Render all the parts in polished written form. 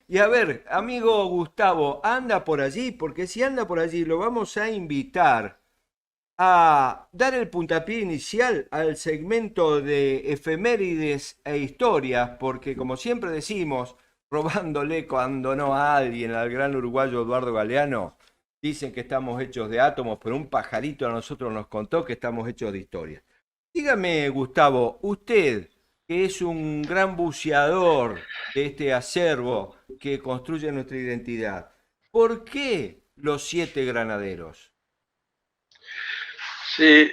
Y a ver, amigo Gustavo, anda por allí, porque si anda por allí lo vamos a invitar a dar el puntapié inicial al segmento de efemérides e historias, porque como siempre decimos, robándole cuando no a alguien, al gran uruguayo Eduardo Galeano, dicen que estamos hechos de átomos, pero un pajarito a nosotros nos contó que estamos hechos de historia. Dígame, Gustavo, usted, que es un gran buceador de este acervo que construye nuestra identidad, ¿por qué los siete granaderos? Sí,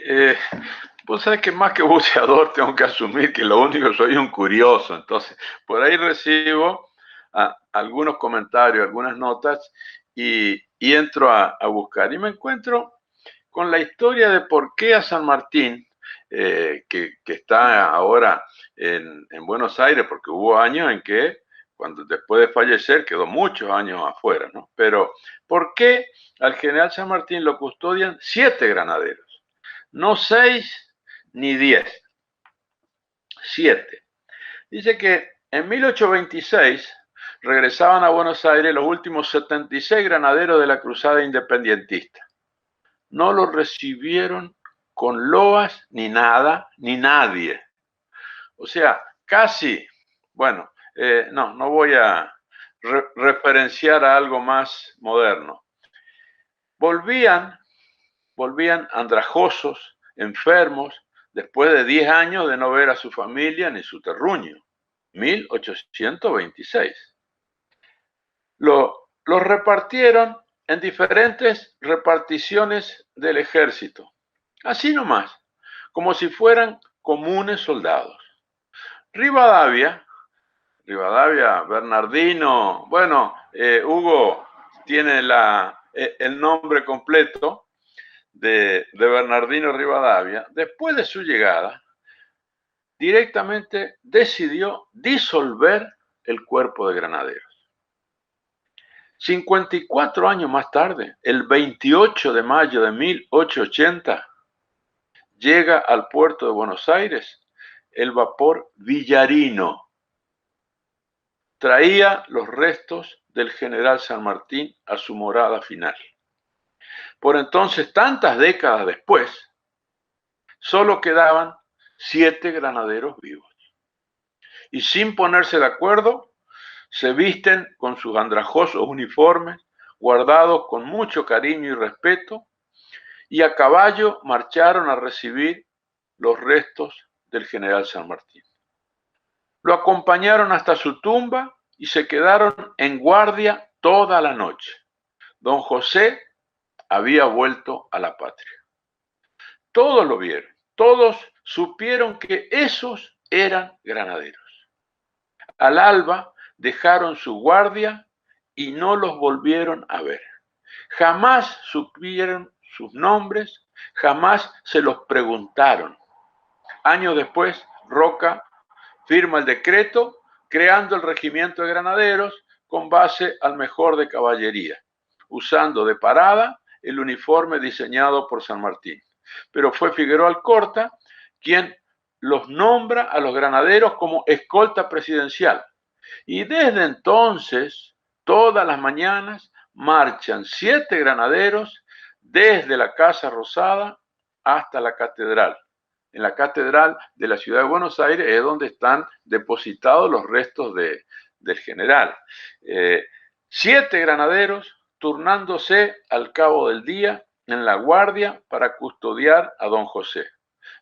vos sabés que más que buceador tengo que asumir que lo único soy un curioso. Entonces, por ahí recibo algunos comentarios, algunas notas y entro a buscar. Y me encuentro con la historia de por qué a San Martín, que está ahora en Buenos Aires, porque hubo años en que, cuando después de fallecer, quedó muchos años afuera, ¿no? Pero, ¿por qué al general San Martín lo custodian 7 granaderos? No 6 ni 10, 7. Dice que en 1826 regresaban a Buenos Aires los últimos 76 granaderos de la cruzada independentista. No los recibieron con loas ni nada, ni nadie. O sea, casi, bueno, no voy a referenciar a algo más moderno. Volvían, volvían andrajosos, enfermos, después de 10 años de no ver a su familia ni su terruño. 1826. Los repartieron en diferentes reparticiones del ejército. Así nomás, como si fueran comunes soldados. Rivadavia, Rivadavia, Bernardino, bueno, Hugo tiene el nombre completo de Bernardino Rivadavia. Después de su llegada, directamente decidió disolver el cuerpo de granaderos. 54 años más tarde, el 28 de mayo de 1880, llega al puerto de Buenos Aires el vapor Villarino. Traía los restos del general San Martín a su morada final. Por entonces, tantas décadas después, solo quedaban 7 granaderos vivos. Y sin ponerse de acuerdo, se visten con sus andrajosos uniformes, guardados con mucho cariño y respeto, y a caballo marcharon a recibir los restos del general San Martín. Lo acompañaron hasta su tumba y se quedaron en guardia toda la noche. Don José había vuelto a la patria. Todos lo vieron, todos supieron que esos eran granaderos. Al alba dejaron su guardia y no los volvieron a ver. Jamás supieron sus nombres, jamás se los preguntaron. Años después, Roca firma el decreto creando el regimiento de granaderos con base al mejor de caballería, usando de parada el uniforme diseñado por San Martín. Pero fue Figueroa Alcorta quien los nombra a los granaderos como escolta presidencial. Y desde entonces, todas las mañanas, marchan 7 granaderos desde la Casa Rosada hasta la catedral. En la catedral de la ciudad de Buenos Aires es donde están depositados los restos del general. 7 granaderos turnándose al cabo del día en la guardia para custodiar a don José.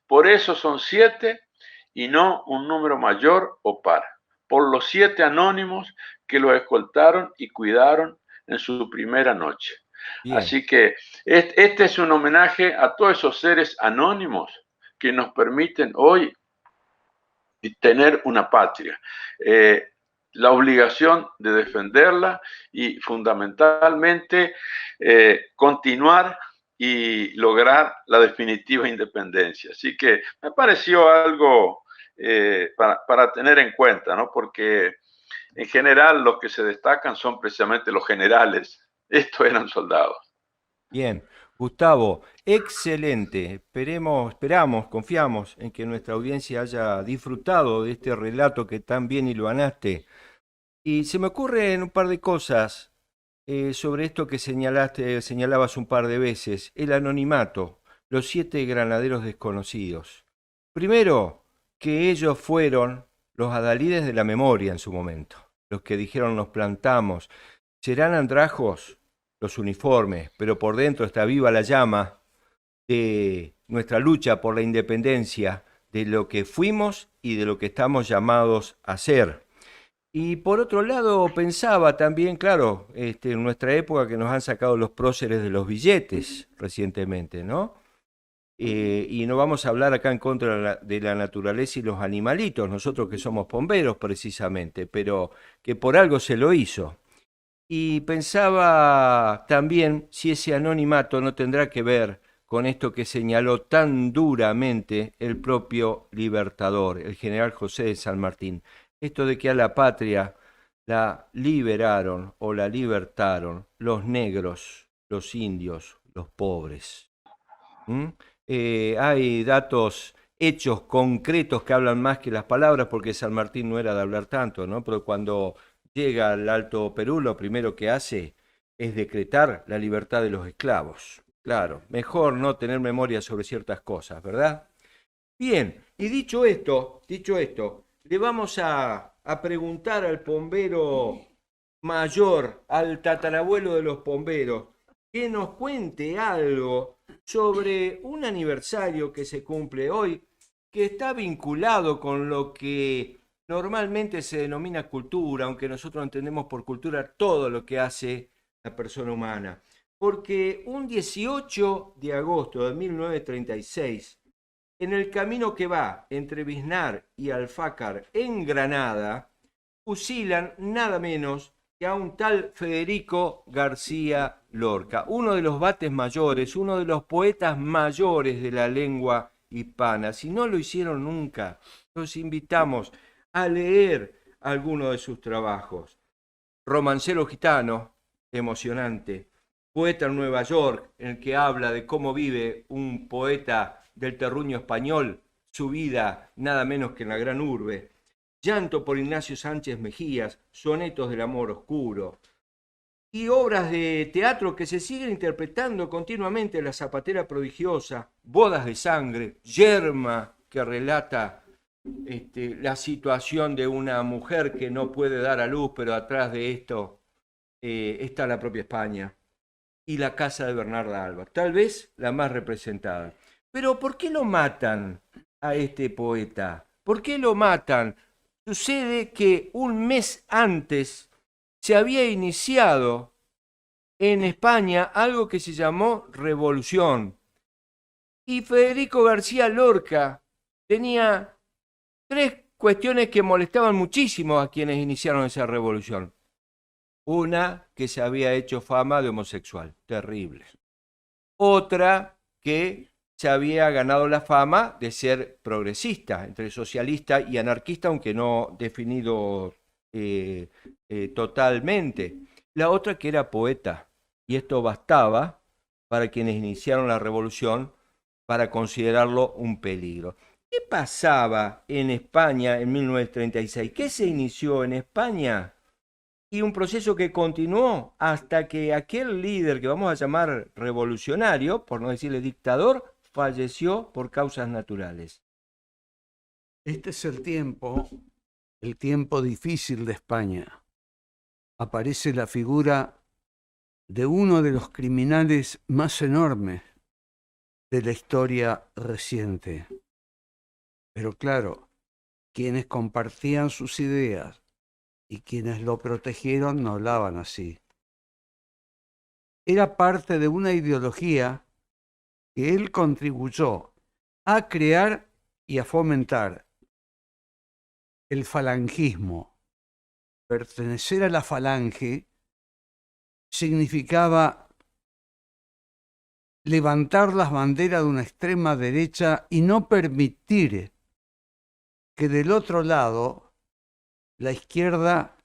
Por eso son 7 y no un número mayor o par. Por los 7 anónimos que lo escoltaron y cuidaron en su primera noche. Bien. Así que este es un homenaje a todos esos seres anónimos que nos permiten hoy tener una patria. La obligación de defenderla y fundamentalmente continuar y lograr la definitiva independencia. Así que me pareció algo para tener en cuenta, ¿no? Porque en general los que se destacan son precisamente los generales. Estos eran soldados. Bien, Gustavo, excelente. Esperamos, confiamos en que nuestra audiencia haya disfrutado de este relato que tan bien hilvanaste Y se me ocurren un par de cosas sobre esto que señalabas un par de veces, el anonimato, los 7 granaderos desconocidos. Primero, que ellos fueron los adalides de la memoria en su momento, los que dijeron nos plantamos. Serán andrajos los uniformes, pero por dentro está viva la llama de nuestra lucha por la independencia, de lo que fuimos y de lo que estamos llamados a ser. Y por otro lado, pensaba también, claro, en nuestra época que nos han sacado los próceres de los billetes recientemente, ¿no? Y no vamos a hablar acá en contra de la naturaleza y los animalitos, nosotros que somos bomberos precisamente, pero que por algo se lo hizo. Y pensaba también si ese anonimato no tendrá que ver con esto que señaló tan duramente el propio Libertador, el general José de San Martín. Esto de que a la patria la liberaron o la libertaron los negros, los indios, los pobres. ¿Mm? Hay datos, hechos concretos que hablan más que las palabras, porque San Martín no era de hablar tanto, ¿no? Pero cuando llega al Alto Perú, lo primero que hace es decretar la libertad de los esclavos. Claro, mejor no tener memoria sobre ciertas cosas, ¿verdad? Bien, y dicho esto, le vamos a preguntar al bombero mayor, al tatarabuelo de los bomberos, que nos cuente algo sobre un aniversario que se cumple hoy, que está vinculado con lo que normalmente se denomina cultura, aunque nosotros entendemos por cultura todo lo que hace la persona humana. Porque un 18 de agosto de 1936, en el camino que va entre Biznar y Alfácar en Granada, fusilan nada menos que a un tal Federico García Lorca, uno de los bates mayores, uno de los poetas mayores de la lengua hispana. Si no lo hicieron nunca, los invitamos a leer alguno de sus trabajos. Romancero gitano, emocionante. Poeta en Nueva York, en el que habla de cómo vive un poeta del terruño español su vida nada menos que en la gran urbe. Llanto por Ignacio Sánchez Mejías, sonetos del amor oscuro. Y obras de teatro que se siguen interpretando continuamente: La zapatera prodigiosa, Bodas de sangre, Yerma, que relata la situación de una mujer que no puede dar a luz, pero atrás de esto está la propia España. Y La casa de Bernarda Alba, tal vez la más representada. Pero ¿por qué lo matan a este poeta? ¿Por qué lo matan? Sucede que un mes antes se había iniciado en España algo que se llamó Revolución. Y Federico García Lorca tenía 3 cuestiones que molestaban muchísimo a quienes iniciaron esa revolución. Una, que se había hecho fama de homosexual, terrible. Otra, que se había ganado la fama de ser progresista, entre socialista y anarquista, aunque no definido totalmente. La otra, que era poeta, y esto bastaba para quienes iniciaron la revolución para considerarlo un peligro. ¿Qué pasaba en España en 1936? ¿Qué se inició en España? Y un proceso que continuó hasta que aquel líder que vamos a llamar revolucionario, por no decirle dictador, falleció por causas naturales. Este es el tiempo difícil de España. Aparece la figura de uno de los criminales más enormes de la historia reciente. Pero claro, quienes compartían sus ideas y quienes lo protegieron no hablaban así. Era parte de una ideología que él contribuyó a crear y a fomentar: el falangismo. Pertenecer a la falange significaba levantar las banderas de una extrema derecha y no permitir que del otro lado la izquierda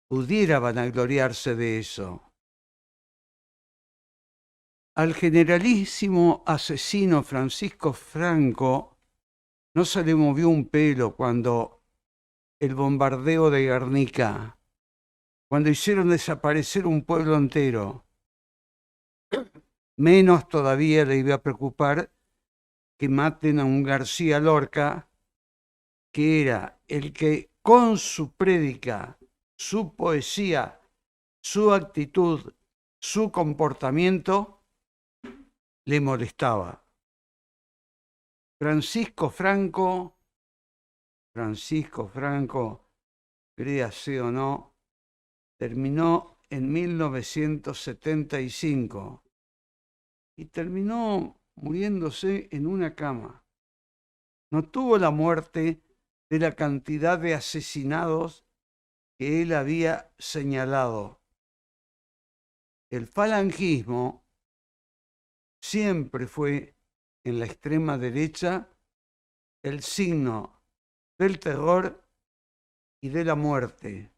pudiera vanagloriarse de eso. Al generalísimo asesino Francisco Franco no se le movió un pelo cuando el bombardeo de Guernica cuando hicieron desaparecer un pueblo entero, menos todavía le iba a preocupar que maten a un García Lorca, que era el que con su prédica, su poesía, su actitud, su comportamiento, le molestaba. Francisco Franco, créase o no, terminó en 1975 y terminó muriéndose en una cama. No tuvo la muerte de la cantidad de asesinados que él había señalado. El falangismo siempre fue en la extrema derecha el signo del terror y de la muerte.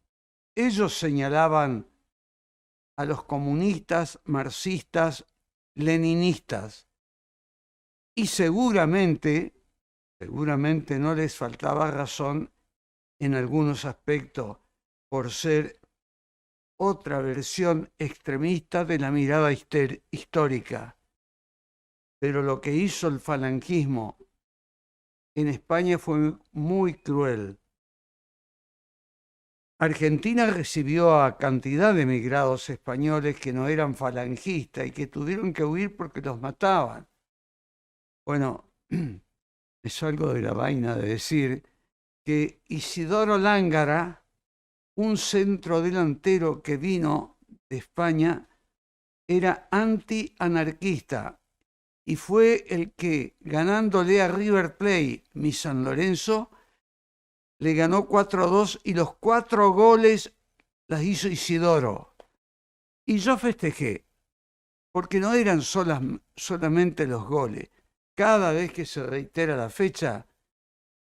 Ellos señalaban a los comunistas, marxistas, leninistas y seguramente no les faltaba razón en algunos aspectos por ser otra versión extremista de la mirada histórica. Pero lo que hizo el falangismo en España fue muy cruel. Argentina recibió a cantidad de emigrados españoles que no eran falangistas y que tuvieron que huir porque los mataban. Bueno, es algo de la vaina de decir que Isidoro Lángara, un centrodelantero que vino de España, era anti-anarquista y fue el que, ganándole a River Plate, mi San Lorenzo, le ganó 4-2 y los 4 goles las hizo Isidoro. Y yo festejé, porque no eran solamente los goles. Cada vez que se reitera la fecha,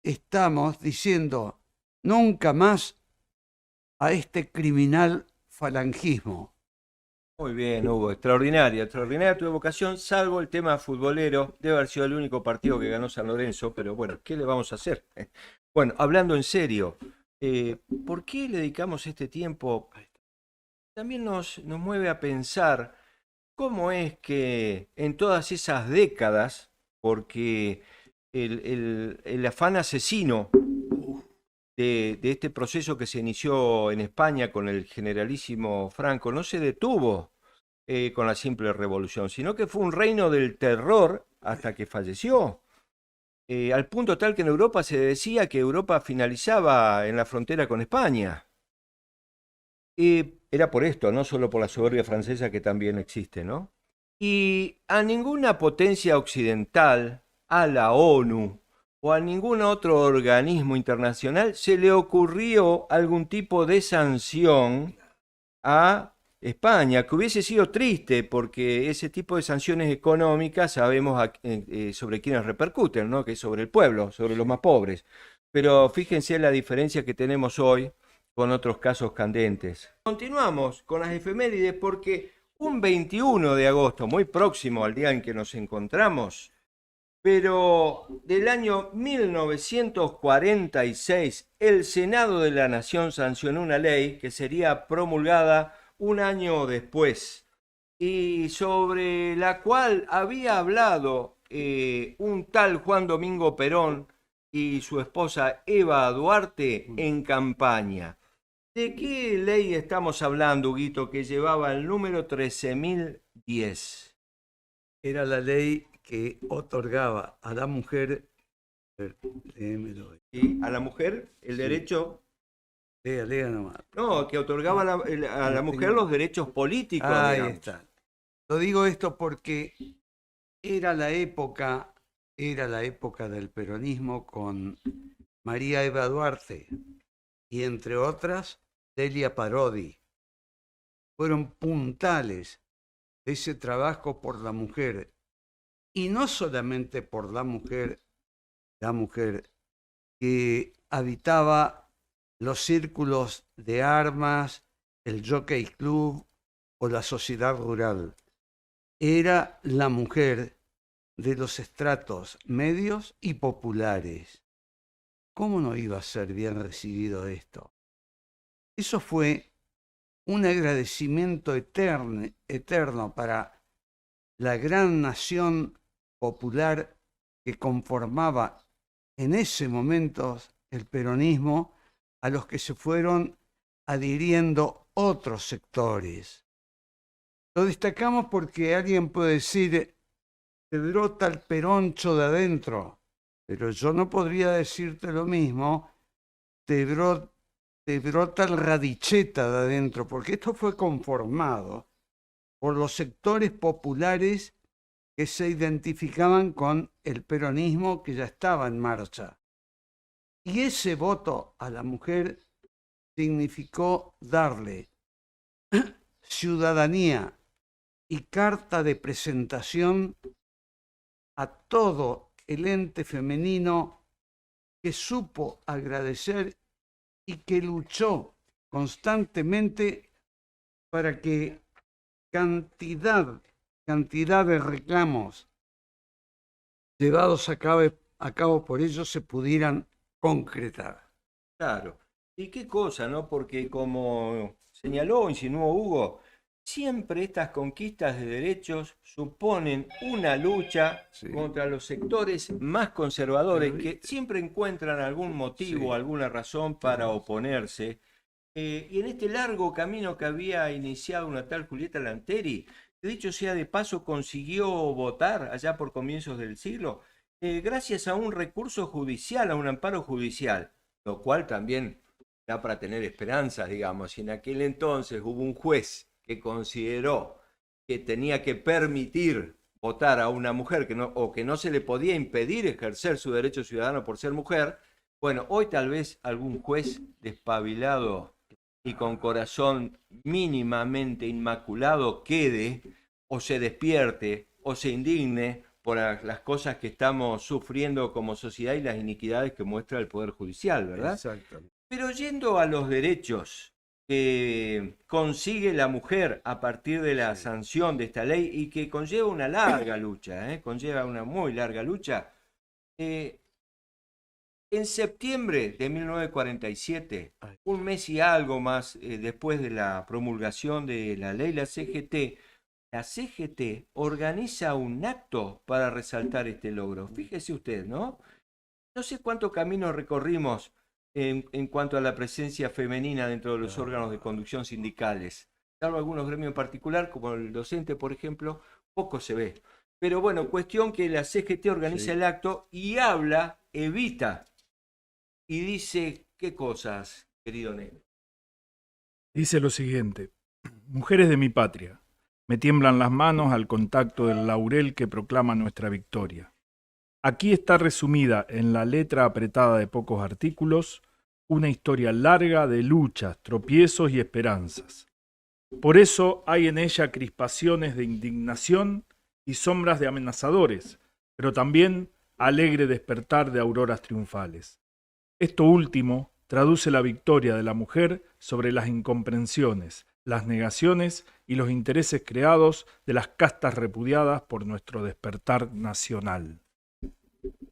estamos diciendo nunca más a este criminal falangismo. Muy bien, Hugo, extraordinaria tu evocación, salvo el tema futbolero. Debe haber sido el único partido que ganó San Lorenzo, pero bueno, ¿qué le vamos a hacer? Bueno, hablando en serio, ¿por qué le dedicamos este tiempo? También nos mueve a pensar cómo es que en todas esas décadas, porque el afán asesino de este proceso que se inició en España con el generalísimo Franco no se detuvo con la simple revolución, sino que fue un reino del terror hasta que falleció. Al punto tal que en Europa se decía que Europa finalizaba en la frontera con España. Y era por esto, no solo por la soberbia francesa que también existe, ¿no? Y a ninguna potencia occidental, a la ONU o a ningún otro organismo internacional se le ocurrió algún tipo de sanción a España, que hubiese sido triste porque ese tipo de sanciones económicas sabemos sobre quiénes repercuten, ¿no? Que es sobre el pueblo, sobre los más pobres. Pero fíjense la diferencia que tenemos hoy con otros casos candentes. Continuamos con las efemérides porque un 21 de agosto, muy próximo al día en que nos encontramos, pero del año 1946, el Senado de la Nación sancionó una ley que sería promulgada un año después y sobre la cual había hablado un tal Juan Domingo Perón y su esposa Eva Duarte en campaña. ¿De qué ley estamos hablando, Huguito, que llevaba el número 13.010? Era la ley que otorgaba a la mujer, ¿Sí? A la mujer el derecho... Lea nomás. No, que otorgaba a la mujer los derechos políticos. Ahí digamos. está. Lo digo esto porque era la época del peronismo con María Eva Duarte y entre otras Delia Parodi. Fueron puntales de ese trabajo por la mujer. Y no solamente por la mujer que habitaba los círculos de armas, el Jockey Club o la sociedad rural. Era la mujer de los estratos medios y populares. ¿Cómo no iba a ser bien recibido esto? Eso fue un agradecimiento eterno para la gran nación popular que conformaba en ese momento el peronismo, a los que se fueron adhiriendo otros sectores. Lo destacamos porque alguien puede decir, te brota el peroncho de adentro, pero yo no podría decirte lo mismo, te brota el radicheta de adentro, porque esto fue conformado por los sectores populares que se identificaban con el peronismo que ya estaba en marcha. Y ese voto a la mujer significó darle ciudadanía y carta de presentación a todo el ente femenino que supo agradecer y que luchó constantemente para que cantidad de reclamos llevados a cabo por ellos se pudieran concretar. Claro. Y qué cosa, ¿no? Porque como señaló, insinuó Hugo, siempre estas conquistas de derechos suponen una lucha contra los sectores más conservadores que siempre encuentran algún motivo, alguna razón para oponerse. Y en este largo camino que había iniciado una tal Julieta Lanteri, que dicho sea de paso consiguió votar allá por comienzos del siglo, gracias a un recurso judicial, a un amparo judicial, lo cual también da para tener esperanzas, digamos. Y en aquel entonces hubo un juez que consideró que tenía que permitir votar a una mujer o que no se le podía impedir ejercer su derecho ciudadano por ser mujer. Bueno, hoy tal vez algún juez despabilado y con corazón mínimamente inmaculado quede o se despierte o se indigne por las cosas que estamos sufriendo como sociedad y las iniquidades que muestra el Poder Judicial, ¿verdad? Exacto. Pero yendo a los derechos que consigue la mujer a partir de la sanción de esta ley y que conlleva una larga lucha, conlleva una muy larga lucha, en septiembre de 1947, un mes y algo más después de la promulgación de la ley, la CGT organiza un acto para resaltar este logro. Fíjese usted, ¿no? No sé cuánto camino recorrimos en cuanto a la presencia femenina dentro de los órganos de conducción sindicales. Salvo algunos gremios en particular, como el docente, por ejemplo, poco se ve. Pero bueno, cuestión que la CGT organiza el acto y habla, evita, y dice, ¿qué cosas, querido Negro? Dice lo siguiente: mujeres de mi patria, me tiemblan las manos al contacto del laurel que proclama nuestra victoria. Aquí está resumida en la letra apretada de pocos artículos una historia larga de luchas, tropiezos y esperanzas. Por eso hay en ella crispaciones de indignación y sombras de amenazadores, pero también alegre despertar de auroras triunfales. Esto último traduce la victoria de la mujer sobre las incomprensiones, las negaciones y los intereses creados de las castas repudiadas por nuestro despertar nacional.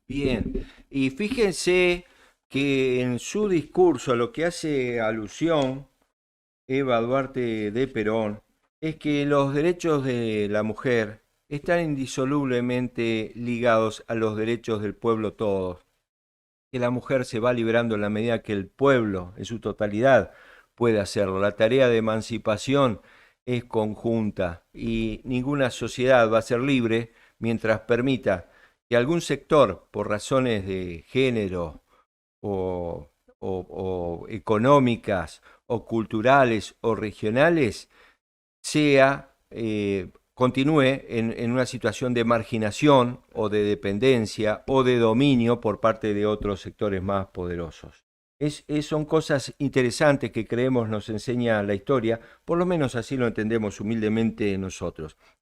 Bien, y fíjense que en su discurso a lo que hace alusión Eva Duarte de Perón es que los derechos de la mujer están indisolublemente ligados a los derechos del pueblo todos, que la mujer se va liberando en la medida que el pueblo en su totalidad puede hacerlo. La tarea de emancipación es conjunta y ninguna sociedad va a ser libre mientras permita que algún sector, por razones de género o económicas o culturales o regionales, continúe en una situación de marginación o de dependencia o de dominio por parte de otros sectores más poderosos. Son cosas interesantes que creemos nos enseña la historia, por lo menos así lo entendemos humildemente nosotros.